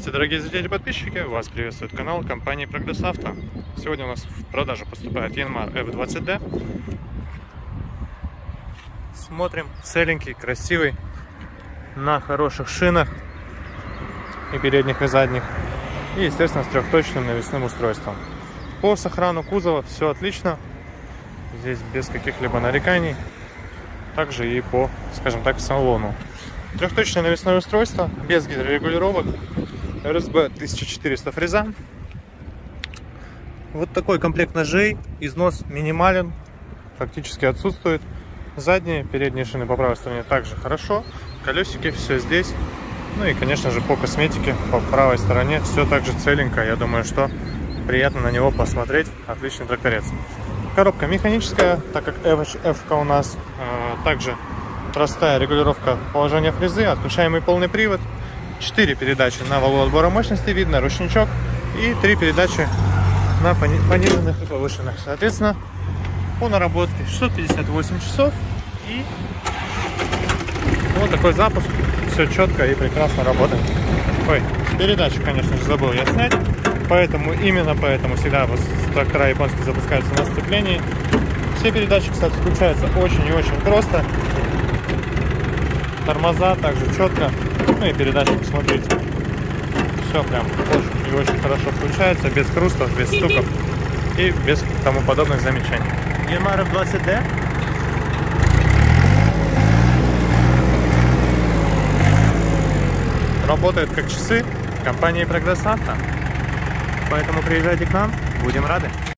Здравствуйте, дорогие зрители и подписчики! Вас приветствует канал компании Прогресс Авто. Сегодня у нас в продажу поступает Yanmar F20D. Смотрим, целенький, красивый, на хороших шинах, и передних, и задних. И, естественно, с трехточным навесным устройством. По сохрану кузова все отлично. Здесь без каких-либо нареканий. Также и по, скажем так, салону. Трехточное навесное устройство, без гидрорегулировок. РСБ 1400 фреза. Вот такой комплект ножей. Износ минимален, фактически отсутствует. Задние, передние шины по правой стороне также хорошо. Колесики, все здесь. Ну и, конечно же, по косметике по правой стороне все так же целенько. Я думаю, что приятно на него посмотреть. Отличный тракторец. Коробка механическая, так как F у нас. Также простая регулировка положения фрезы, отключаемый полный привод. 4 передачи на валу отбора мощности, видно ручничок, и 3 передачи на пониженных и повышенных. Соответственно, по наработке 658 часов, и вот такой запуск. Все четко и прекрасно работает. Ой, передачи, конечно же, забыл я снять, поэтому именно поэтому всегда трактора японские запускаются на сцеплении. Все передачи, кстати, включаются очень и очень просто. Тормоза также четко. Ну и передачи, посмотрите. Все прям очень и очень хорошо включается, без хрустов, без стуков и без тому подобных замечаний. Yanmar F20D. Работает как часы компании Прогресс Авто. Поэтому приезжайте к нам, будем рады.